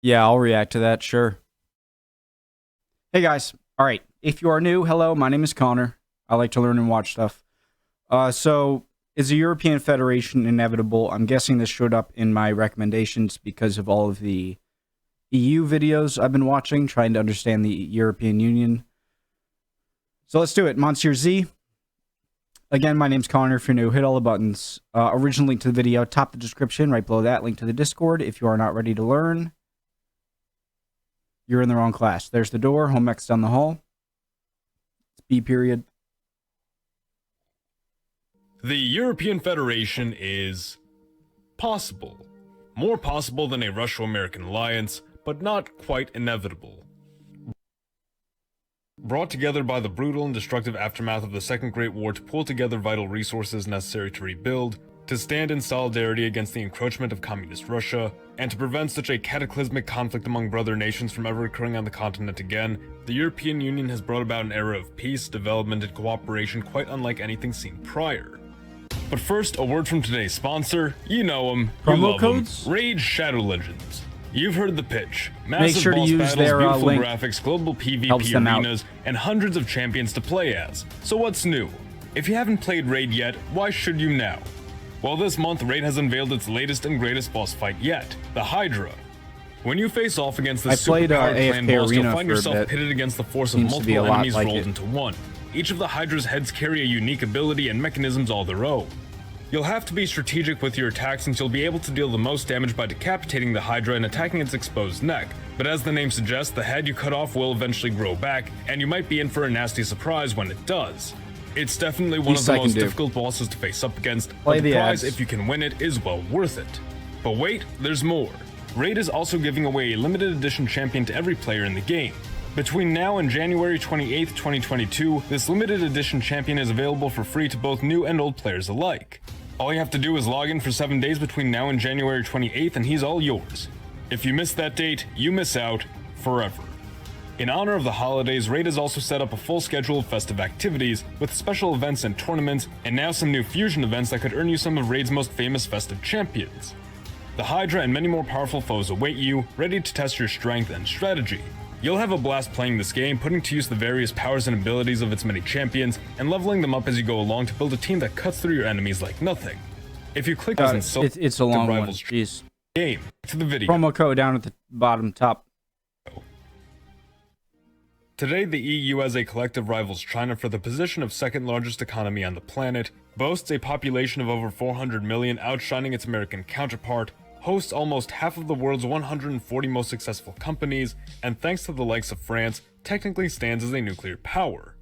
Yeah, I'll react to that, sure. Hey guys, all right. If you are new, hello, my name is Connor. I like to learn and watch stuff. So, is the European Federation inevitable? I'm guessing this showed up in my recommendations because of all of the EU videos I've been watching, trying to understand the European Union. So let's do it. Monsieur Z. Again, my name's Connor. If you're new, hit all the buttons. Original link to the video, top the description, right below that, link to the Discord. If you are not ready to learn, you're in the wrong class. There's the door, home ec's down the hall. It's B period. The European Federation is possible. More possible than a Russo-American alliance, but not quite inevitable. Brought together by the brutal and destructive aftermath of the Second Great War to pull together vital resources necessary to rebuild, to stand in solidarity against the encroachment of communist Russia, and to prevent such a cataclysmic conflict among brother nations from ever occurring on the continent again, the European Union has brought about an era of peace, development, and cooperation quite unlike anything seen prior. But first, a word from today's sponsor. You know him, you love him, Raid Shadow Legends. You've heard the pitch. Massive sure to boss use battles, their, beautiful link. graphics, global PvP Helps them out. arenas, and hundreds of champions to play as. So what's new? If you haven't played Raid yet, why should you now? Well, this month, Raid has unveiled its latest and greatest boss fight yet, the Hydra. When you face off against this superpowered clan boss, you'll find yourself pitted against the force of multiple enemies rolled into one. Each of the Hydra's heads carry a unique ability and mechanisms all their own. You'll have to be strategic with your attacks since you'll be able to deal the most damage by decapitating the Hydra and attacking its exposed neck. But as the name suggests, the head you cut off will eventually grow back, and you might be in for a nasty surprise when it does. It's definitely one of the most difficult bosses to face up against, but the prize, if you can win it, is well worth it. But wait, there's more. Raid is also giving away a limited edition champion to every player in the game. Between now and January 28th, 2022, this limited edition champion is available for free to both new and old players alike. All you have to do is log in for 7 days between now and January 28th and he's all yours. If you miss that date, you miss out forever. In honor of the holidays, Raid has also set up a full schedule of festive activities, with special events and tournaments, and now some new fusion events that could earn you some of Raid's most famous festive champions. The Hydra and many more powerful foes await you, ready to test your strength and strategy. You'll have a blast playing this game, putting to use the various powers and abilities of its many champions, and leveling them up as you go along to build a team that cuts through your enemies like nothing. If you click on it's a long one. Jeez. Game to the video. Promo code down at the bottom top. Today, the EU as a collective rivals China for the position of second largest economy on the planet, boasts a population of over 400 million, outshining its American counterpart, hosts almost half of the world's 140 most successful companies, and thanks to the likes of France, technically stands as a nuclear power.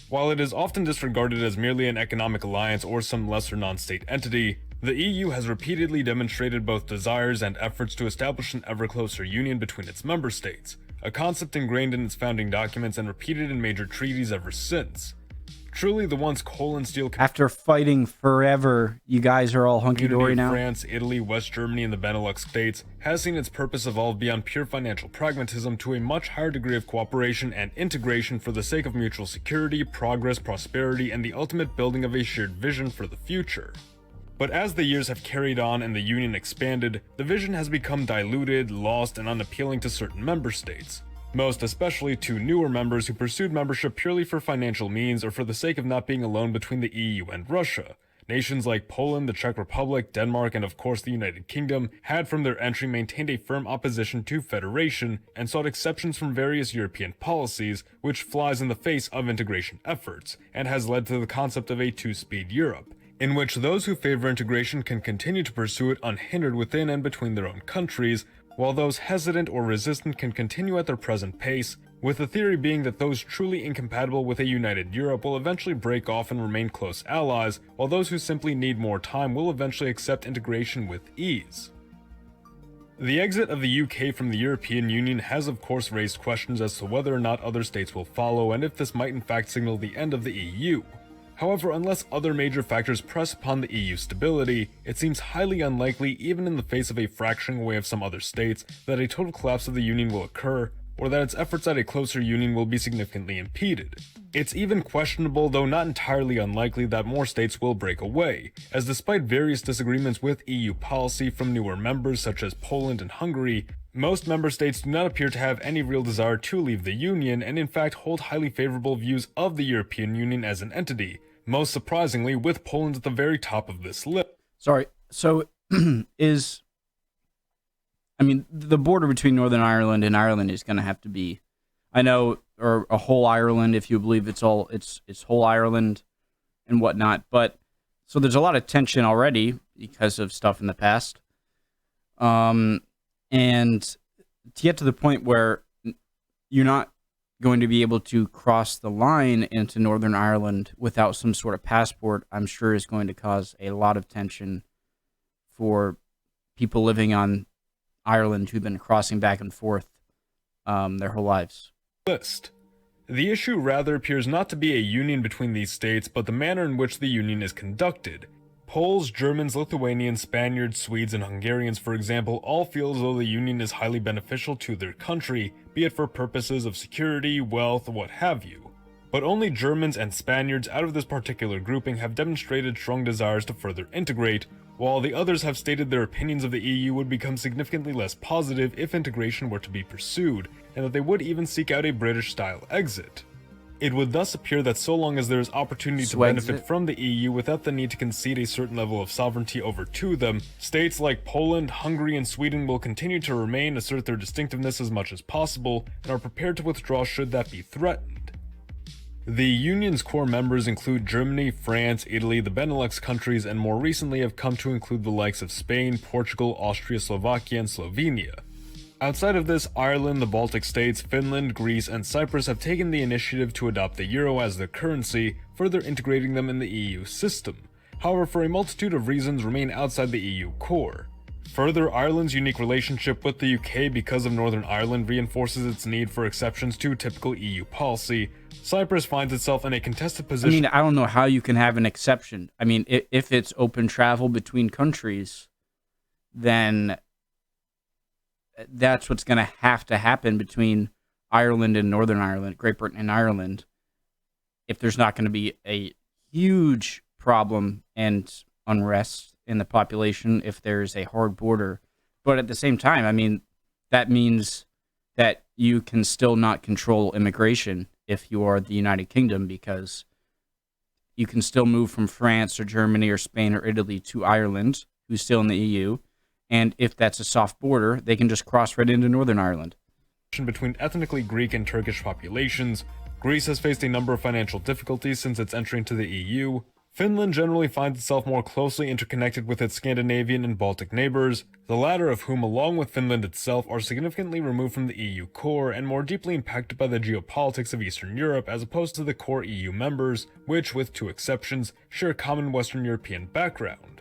While it is often disregarded as merely an economic alliance or some lesser non-state entity, the EU has repeatedly demonstrated both desires and efforts to establish an ever closer union between its member states, a concept ingrained in its founding documents and repeated in major treaties ever since. Truly the once coal and steel... After fighting forever, you guys are all hunky-dory now? France, Italy, West Germany, and the Benelux states has seen its purpose evolve beyond pure financial pragmatism to a much higher degree of cooperation and integration for the sake of mutual security, progress, prosperity, and the ultimate building of a shared vision for the future. But as the years have carried on and the Union expanded, the vision has become diluted, lost, and unappealing to certain member states. Most especially to newer members who pursued membership purely for financial means or for the sake of not being alone between the EU and Russia. Nations like Poland, the Czech Republic, Denmark, and of course the United Kingdom had from their entry maintained a firm opposition to federation and sought exceptions from various European policies, which flies in the face of integration efforts, and has led to the concept of a two-speed Europe, in which those who favor integration can continue to pursue it unhindered within and between their own countries, while those hesitant or resistant can continue at their present pace, with the theory being that those truly incompatible with a united Europe will eventually break off and remain close allies, while those who simply need more time will eventually accept integration with ease. The exit of the UK from the European Union has of course raised questions as to whether or not other states will follow and if this might in fact signal the end of the EU. However, unless other major factors press upon the EU's stability, it seems highly unlikely, even in the face of a fracturing away of some other states, that a total collapse of the Union will occur, or that its efforts at a closer union will be significantly impeded. It's even questionable, though not entirely unlikely, that more states will break away, as despite various disagreements with EU policy from newer members such as Poland and Hungary, Most member states do not appear to have any real desire to leave the Union, and in fact hold highly favorable views of the European Union as an entity, most surprisingly with Poland at the very top of this list. Sorry, so the border between Northern Ireland and Ireland is going to have to be, I know, or a whole Ireland, if you believe it's whole Ireland and whatnot. But so there's a lot of tension already because of stuff in the past. And to get to the point where you're not going to be able to cross the line into Northern Ireland without some sort of passport, I'm sure is going to cause a lot of tension for people living on Ireland who've been crossing back and forth their whole lives. The issue rather appears not to be a union between these states, but the manner in which the union is conducted. Poles, Germans, Lithuanians, Spaniards, Swedes, and Hungarians, for example, all feel as though the union is highly beneficial to their country, be it for purposes of security, wealth, what have you. But only Germans and Spaniards out of this particular grouping have demonstrated strong desires to further integrate, while the others have stated their opinions of the EU would become significantly less positive if integration were to be pursued, and that they would even seek out a British-style exit. It would thus appear that so long as there is opportunity to benefit from the EU without the need to concede a certain level of sovereignty over to them, states like Poland, Hungary, and Sweden will continue to remain, assert their distinctiveness as much as possible, and are prepared to withdraw should that be threatened. The Union's core members include Germany, France, Italy, the Benelux countries, and more recently have come to include the likes of Spain, Portugal, Austria, Slovakia, and Slovenia. Outside of this, Ireland, the Baltic states, Finland, Greece, and Cyprus have taken the initiative to adopt the euro as their currency, further integrating them in the EU system. However, for a multitude of reasons, remain outside the EU core. Further, Ireland's unique relationship with the UK because of Northern Ireland reinforces its need for exceptions to typical EU policy. Cyprus finds itself in a contested position. I don't know how you can have an exception. If it's open travel between countries, then that's what's going to happen between Ireland and Northern Ireland, Great Britain and Ireland, if there's not going to be a huge problem and unrest in the population if there's a hard border. But at the same time, that means that you can still not control immigration if you are the United Kingdom, because you can still move from France or Germany or Spain or Italy to Ireland, who's still in the EU. And if that's a soft border, they can just cross right into Northern Ireland. Between ethnically Greek and Turkish populations, Greece has faced a number of financial difficulties since its entry into the EU. Finland generally finds itself more closely interconnected with its Scandinavian and Baltic neighbors, the latter of whom, along with Finland itself, are significantly removed from the EU core and more deeply impacted by the geopolitics of Eastern Europe as opposed to the core EU members, which, with two exceptions, share a common Western European background.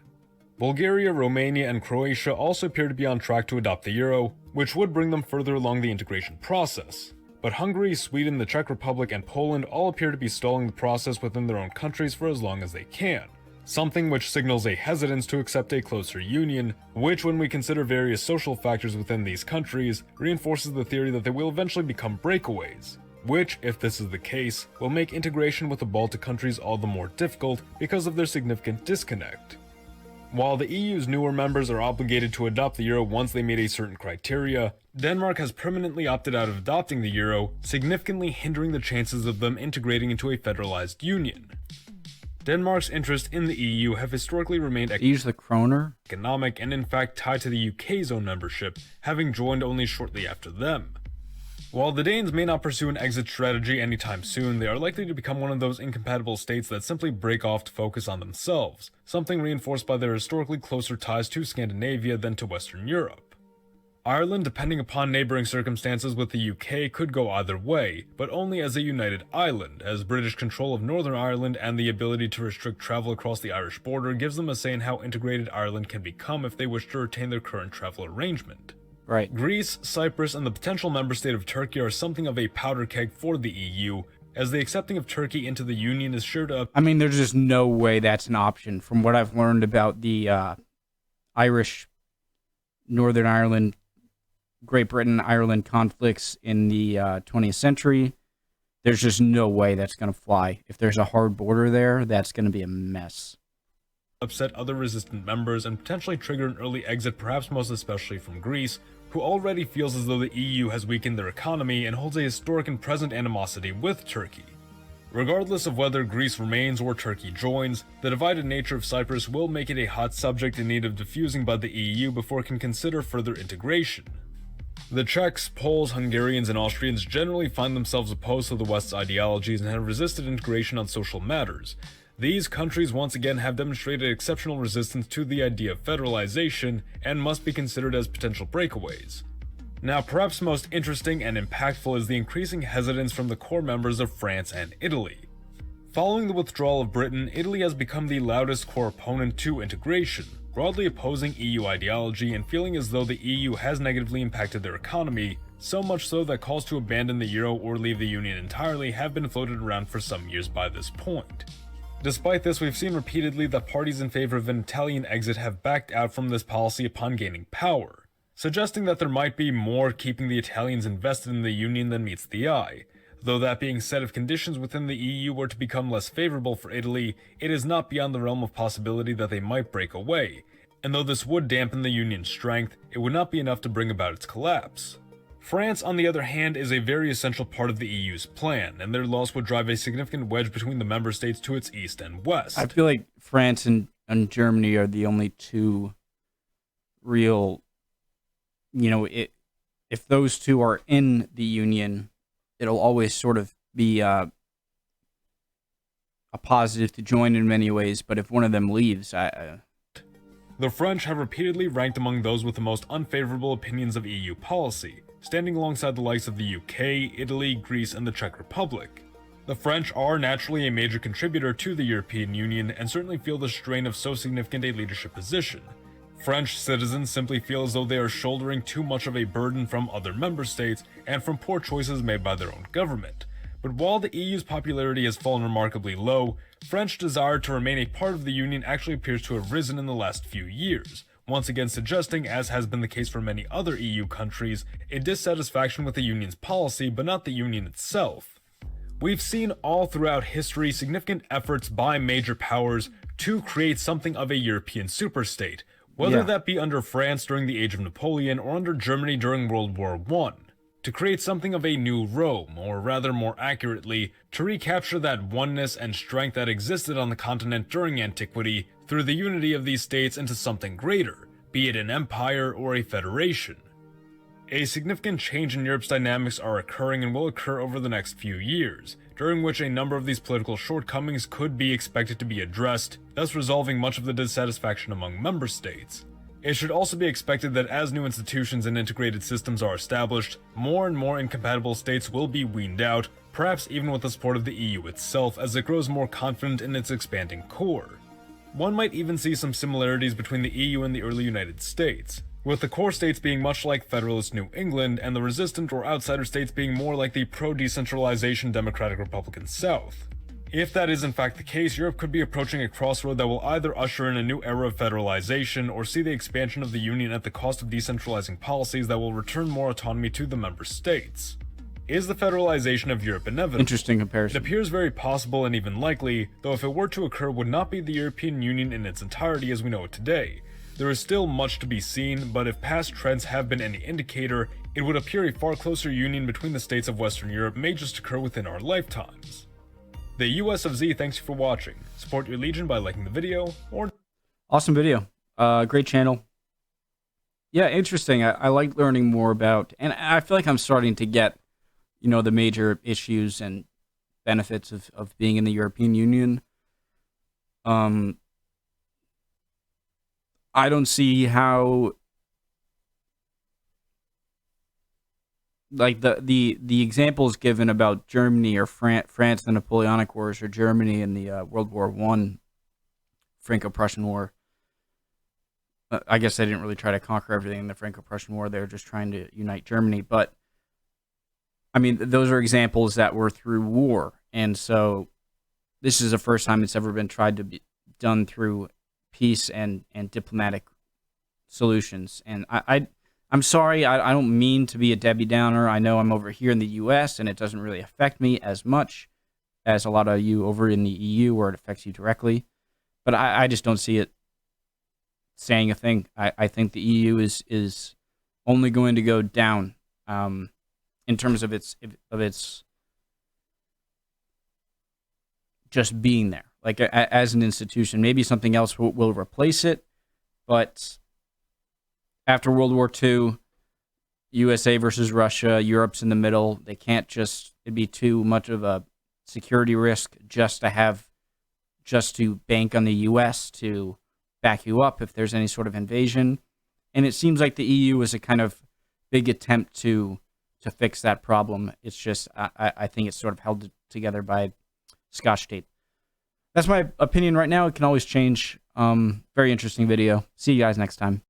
Bulgaria, Romania, and Croatia also appear to be on track to adopt the euro, which would bring them further along the integration process. But Hungary, Sweden, the Czech Republic, and Poland all appear to be stalling the process within their own countries for as long as they can, something which signals a hesitance to accept a closer union, which, when we consider various social factors within these countries, reinforces the theory that they will eventually become breakaways, which, if this is the case, will make integration with the Baltic countries all the more difficult because of their significant disconnect. While the EU's newer members are obligated to adopt the euro once they meet a certain criteria, Denmark has permanently opted out of adopting the euro, significantly hindering the chances of them integrating into a federalized union. Denmark's interests in the EU have historically remained economic and in fact tied to the UK's own membership, having joined only shortly after them. While the Danes may not pursue an exit strategy anytime soon, they are likely to become one of those incompatible states that simply break off to focus on themselves, something reinforced by their historically closer ties to Scandinavia than to Western Europe. Ireland, depending upon neighboring circumstances with the UK, could go either way, but only as a united island, as British control of Northern Ireland and the ability to restrict travel across the Irish border gives them a say in how integrated Ireland can become if they wish to retain their current travel arrangement. Right. Greece, Cyprus, and the potential member state of Turkey are something of a powder keg for the EU, as the accepting of Turkey into the Union is sure to... there's just no way that's an option. From what I've learned about the Irish, Northern Ireland, Great Britain, Ireland conflicts in the 20th century, there's just no way that's going to fly. If there's a hard border there, that's going to be a mess. Upset other resistant members and potentially trigger an early exit, perhaps most especially from Greece, who already feels as though the EU has weakened their economy and holds a historic and present animosity with Turkey. Regardless of whether Greece remains or Turkey joins, the divided nature of Cyprus will make it a hot subject in need of diffusing by the EU before it can consider further integration. The Czechs, Poles, Hungarians, and Austrians generally find themselves opposed to the West's ideologies and have resisted integration on social matters. These countries once again have demonstrated exceptional resistance to the idea of federalization and must be considered as potential breakaways. Now, perhaps most interesting and impactful is the increasing hesitance from the core members of France and Italy. Following the withdrawal of Britain, Italy has become the loudest core opponent to integration, broadly opposing EU ideology and feeling as though the EU has negatively impacted their economy, so much so that calls to abandon the euro or leave the union entirely have been floated around for some years by this point. Despite this, we've seen repeatedly that parties in favor of an Italian exit have backed out from this policy upon gaining power, suggesting that there might be more keeping the Italians invested in the union than meets the eye. Though that being said, if conditions within the EU were to become less favorable for Italy, it is not beyond the realm of possibility that they might break away, and though this would dampen the union's strength, it would not be enough to bring about its collapse. France, on the other hand, is a very essential part of the EU's plan, and their loss would drive a significant wedge between the member states to its east and west. I feel like France and Germany are the only two real, if those two are in the union, it'll always sort of be a positive to join in many ways, but if one of them leaves, The French have repeatedly ranked among those with the most unfavorable opinions of EU policy, standing alongside the likes of the UK, Italy, Greece, and the Czech Republic. The French are naturally a major contributor to the European Union and certainly feel the strain of so significant a leadership position. French citizens simply feel as though they are shouldering too much of a burden from other member states and from poor choices made by their own government. But while the EU's popularity has fallen remarkably low, French desire to remain a part of the Union actually appears to have risen in the last few years, once again suggesting, as has been the case for many other EU countries, a dissatisfaction with the Union's policy but not the Union itself. We've seen all throughout history significant efforts by major powers to create something of a European superstate, whether that be under France during the Age of Napoleon or under Germany during World War I. To create something of a new Rome, or rather more accurately, to recapture that oneness and strength that existed on the continent during antiquity through the unity of these states into something greater, be it an empire or a federation. A significant change in Europe's dynamics are occurring and will occur over the next few years, during which a number of these political shortcomings could be expected to be addressed, thus resolving much of the dissatisfaction among member states. It should also be expected that as new institutions and integrated systems are established, more and more incompatible states will be weaned out, perhaps even with the support of the EU itself as it grows more confident in its expanding core. One might even see some similarities between the EU and the early United States, with the core states being much like federalist New England and the resistant or outsider states being more like the pro-decentralization Democratic Republican South. If that is in fact the case, Europe could be approaching a crossroad that will either usher in a new era of federalization or see the expansion of the Union at the cost of decentralizing policies that will return more autonomy to the member states. Is the federalization of Europe inevitable? Interesting comparison. It appears very possible and even likely, though if it were to occur, would not be the European Union in its entirety as we know it today. There is still much to be seen, but if past trends have been any indicator, it would appear a far closer union between the states of Western Europe may just occur within our lifetimes. The US of Z thanks you for watching. Support your Legion by liking the video or... Awesome video. Great channel. Yeah, interesting. I like learning more about, and I feel like I'm starting to get, the major issues and benefits of being in the European Union. I don't see how, like the examples given about Germany or France, the Napoleonic Wars, or Germany in the World War I, Franco-Prussian War. I guess they didn't really try to conquer everything in the Franco-Prussian War. They were just trying to unite Germany. But, I mean, those are examples that were through war. And so this is the first time it's ever been tried to be done through peace and diplomatic solutions. And I'm sorry, I don't mean to be a Debbie Downer. I know I'm over here in the U.S., and it doesn't really affect me as much as a lot of you over in the EU, where it affects you directly. But I just don't see it saying a thing. I think the EU is only going to go down in terms of its just being there, like as an institution. Maybe something else will replace it, but after World War II, USA versus Russia, Europe's in the middle. They can't just, it'd be too much of a security risk just to bank on the US to back you up if there's any sort of invasion. And it seems like the EU is a kind of big attempt to fix that problem. It's just, I think it's sort of held together by Scotch tape. That's my opinion right now. It can always change. Very interesting video. See you guys next time.